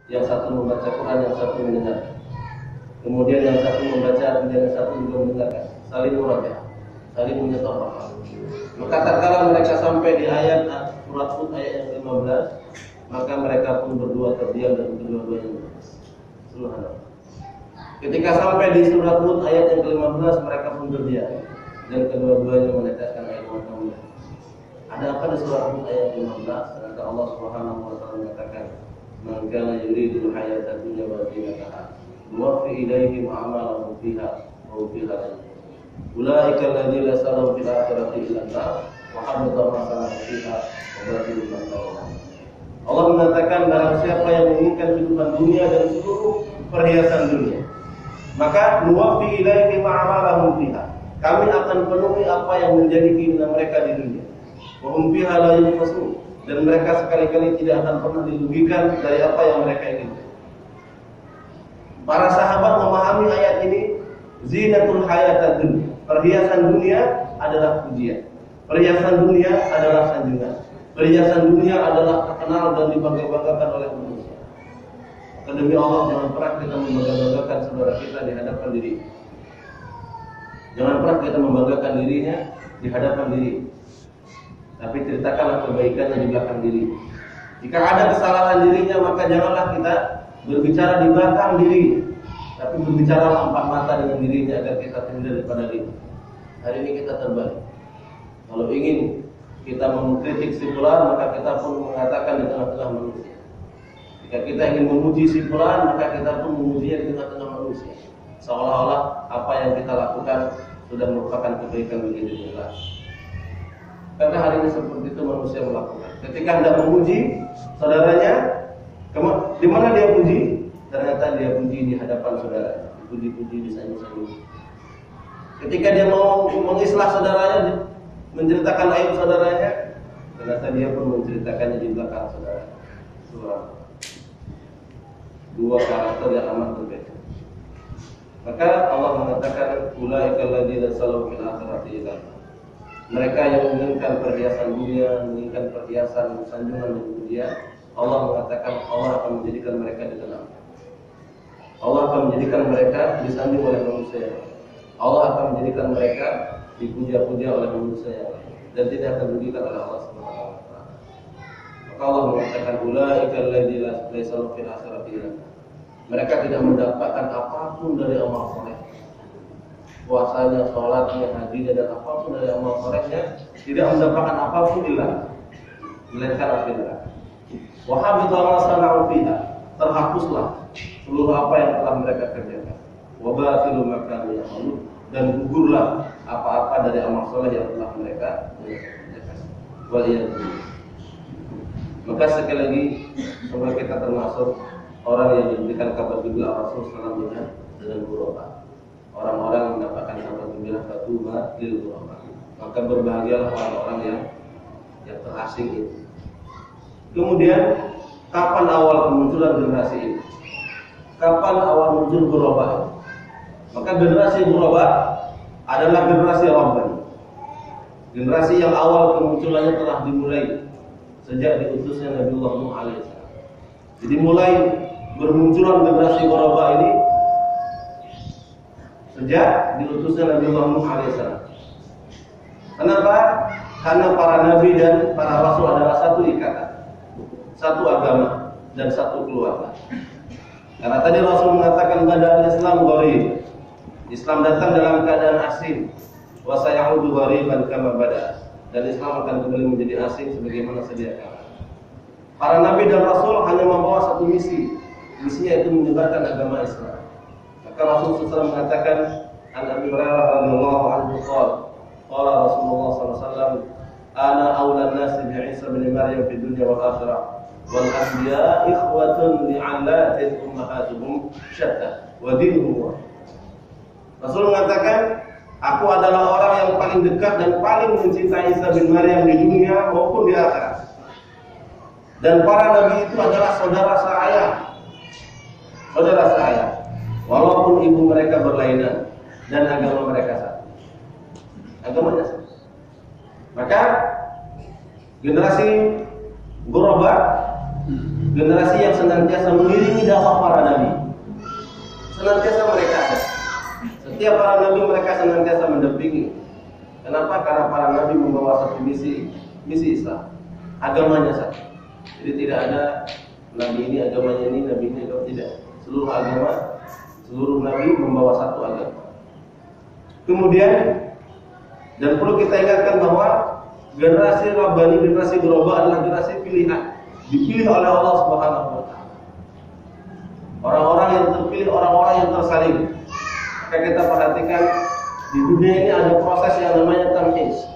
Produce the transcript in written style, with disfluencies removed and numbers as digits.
Yang satu membaca Quran, yang satu mendengar. Kemudian yang satu membaca, kemudian yang satu juga mendengarkan. Saling murajaah, saling menyetopkan. Maka tatkala mereka sampai di ayat surat Hud ayat yang 15, maka mereka pun berdua terdiam dan kedua-duanya menangis. Subhanallah. Ketika sampai di surat Hud ayat yang ke-15, mereka pun terdiam dan kedua-duanya meneteskan air mata mereka. Ada apa di surat Hud ayat 15? Kata Allah Subhanahu wa taala mengatakan, "Man kana yuridul hayata dunya wa zinataha, nuwaffi ilaihim a'malahum fiha wa hum fiha ulaika alladziina salahu fil akhirati illa an-nar wa habita ma sana'u fiha wa batilun ma kanu." Allah mengatakan, barang siapa yang menginginkan kehidupan dunia dan seluruh perhiasan dunia, maka nuwaffi ilaihim a'malahum fiha, kami akan penuhi apa yang menjadi keinginan mereka di dunia. Wa hum fiha la yunqasun, dan mereka sekali-kali tidak akan pernah dirugikan dari apa yang mereka inginkan. Para sahabat memahami ayat ini, zinatul hayatad dunya, perhiasan dunia adalah pujian, perhiasan dunia adalah sanjungan, perhiasan dunia adalah terkenal dan dibangga-banggakan oleh manusia. Maka demi Allah, jangan pernah kita membangga-banggakan saudara kita di hadapan diri. Jangan pernah kita membanggakan dirinya di hadapan diri, tapi ceritakanlah kebaikannya di belakang diri. Jika ada kesalahan dirinya, maka janganlah kita berbicara di belakang diri, tapi berbicara empat mata dengan dirinya agar kita terhindar daripada diri. Hari ini kita terbalik. Kalau ingin kita mengkritik si fulan, maka kita pun mengatakan di tengah-tengah manusia. Jika kita ingin memuji si fulan, maka kita pun memujinya di tengah-tengah manusia. Seolah-olah apa yang kita lakukan sudah merupakan kebaikan bagi diri kita. Karena hari ini seperti itu manusia melakukan. Ketika hendak memuji saudaranya, di mana dia puji? Ternyata dia puji di hadapan saudara, puji-puji disanjung-sanjung. Ketika dia mau mengislah saudaranya, menceritakan aib saudaranya, ternyata dia pun menceritakannya di belakang saudara. Dua karakter yang amat berbeda. Maka Allah mengatakan, ulaikal ladzina salau fil akhirati illa an-nar. Mereka yang menginginkan perhiasan dunia, menginginkan perhiasan sanjungan dan pujian, Allah mengatakan Allah akan menjadikan mereka di neraka. Allah akan menjadikan mereka disanjung oleh manusia. Allah akan menjadikan mereka dipuja-puja oleh manusia dan tidak akan dirugikan oleh Allah Subhanahu wa taala. Maka Allah mengatakan ulaikal ladzina laysa fil akhirati illa an-nar. Mereka tidak mendapatkan apapun dari amal soleh. Puasanya, sholatnya, hajinya, dan apapun dari amal solehnya, tidak mendapatkan apapun illa melainkan api neraka. Wa habita ma sana'u fiha, terhapuslah seluruh apa yang telah mereka kerjakan. Wa batilu ma kanu ya'malun, dan gugurlah apa-apa dari amal soleh yang telah mereka kerjakan. Waliyadzubillah. Maka sekali lagi, semoga kita termasuk orang yang diberikan kabar gembira Rasul sallallahu alaihi wasallam dengan ghuraba. Orang-orang yang mendapatkan kabar gembira fatuba lil ghuraba. Maka berbahagialah orang-orang yang terasing itu. Kemudian, kapan awal kemunculan generasi ini? Kapan awal muncul ghuraba? Maka generasi ghuraba adalah generasi Rabbani. Generasi yang awal kemunculannya telah dimulai sejak diutusnya Nabiullah Nuh alaihissalam. Jadi mulai bermunculan generasi ghuraba ini sejak diutusnya Nabiullah Nuh alaihissalam. Kenapa? Karena para nabi dan para rasul adalah satu ikatan, satu agama dan satu keluarga. Karena tadi Rasul mengatakan badal Islam gharib. Islam datang dalam keadaan asing. Wa sayaudu ghariban kama bada. Dan Islam akan kembali menjadi asing sebagaimana sedia kala. Para nabi dan rasul hanya membawa satu misi. Misinya itu menyebarkan agama Islam. Maka Rasul SAW mengatakan, An Abi Hurairah radhiyallahu anhu qala Rasulullah SAW, ana awlan nasi bi Isa bin Maryam fid dunya wal akhirah. Wal anbiya ikhwatun li'allatin ummahatuhum syatta wa dinuhum. Rasul mengatakan, aku adalah orang yang paling dekat dan paling mencintai Isa bin Maryam di dunia maupun di akhirat. Dan para nabi itu adalah saudara saya. Saudara saya. Walaupun ibu mereka berlainan dan agama mereka satu. Agamanya satu. Maka generasi ghuraba, generasi yang senantiasa mengiringi setiap para nabi mereka senantiasa mendampingi. Kenapa? Karena para nabi membawa satu misi Islam, agamanya satu. Jadi tidak ada nabi ini agamanya ini, nabi ini agama tidak. Seluruh agama, seluruh nabi membawa satu agama. Kemudian, dan perlu kita ingatkan bahwa generasi Rabbani, generasi global adalah generasi pilihan, dipilih oleh Allah Subhanahu wa Ta'ala. Orang-orang yang terpilih, orang-orang yang tersaling. Maka kita perhatikan di dunia ini ada proses yang namanya tamyiz.